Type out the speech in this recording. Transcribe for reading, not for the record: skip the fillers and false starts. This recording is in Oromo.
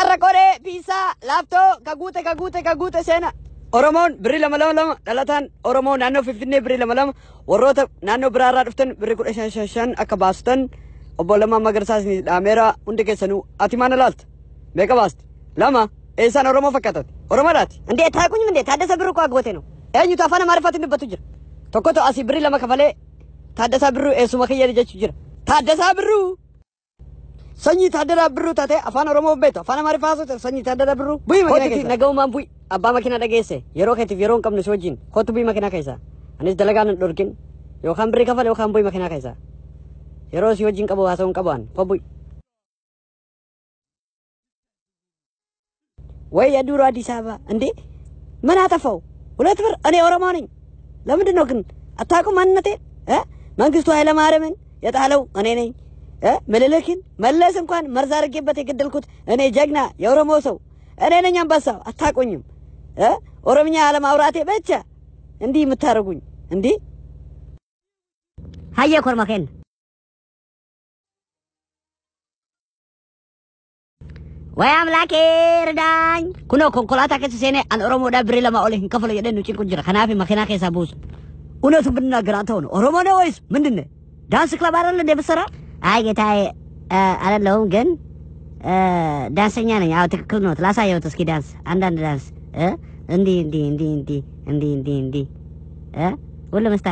Warrakore, pizza, laptop, kagute sena. Oromoon birri lama dhalatan Oromoon naannoo Finfinnee birri lama warroota naannoo biraarraa dhuftan birri 15 akka baastan obbo Lammaa Magarsaas ni dhaameera hundi keessanuu ati maana laalta meeqa baasti lama eessaan Oromoo fakkaatati Oromoodhaati indee taaqunyum indee Taaddasa Birruu ko agoote no eenyutu afaan Amaariffaatiin dubbatu jira tokkotu asii birri lama kafalee Taaddasaa Birruu eessuma kiyya jechuu jira Taaddasaa Birruu Sanyi Taaddasaa Birruu taate afaan Oromoo beektu afaan Amaariffaa haasofte Sanyi Taaddasaa Birruu bu'i makina keessa nagaumaan bu'i abbaa makina dhageesse yeroo keetiif yeroo hin qabne si wajjin kootu bu'i makina keessa anis dalagaan hin dhorkin yookaan birri kafale yookaan bu'i makina keessa yeroo si wajjin qabu haasawuun qaban ko bu'i ወይ የዱሮ አዲስ አበባ እንዴ ምን አጠፋው ሁለት ብር እኔ ኦሮሞ ነኝ ለምንድን ነው ግን አታውቁም ማንነቴ መንግስቱ ኃይለ ማርያምን የጣለው እኔ ነኝ ምልልክን መለስ እንኳን መርዝ አድርጌበት የገደልኩት እኔ ጀግና የኦሮሞ ሰው እኔ ነኝ አንበሳው አታውቁኝም ኦሮምኛ አለማውራቴ ብቻ እንዲህ የምታረጉኝ እንዴ ሀየ ኮርማከን ወይ አምላኬ እርዳኝ ኩኖ ኮንኮላታ ከሰኔ አን ኦሮሞ ዳብሬ ለማኦለ ከፈለ የደኑ ጭንቁ ጅራ ከናፊ መኪና ከሳ ቡስ እውነቱ ብንናገር አንተ ሆነ ኦሮሞ ነው ወይስ ምንድነው ዳንስ ክለብ አይደል እንደ በሰራ አይ ጌታዬ አይደለም ግን ዳንሰኛ ነኝ አዎ ትክክል ነው ላሳየው እስኪ ዳንስ አንዳንድ ዳንስ እንዲ ሁሉ መስታ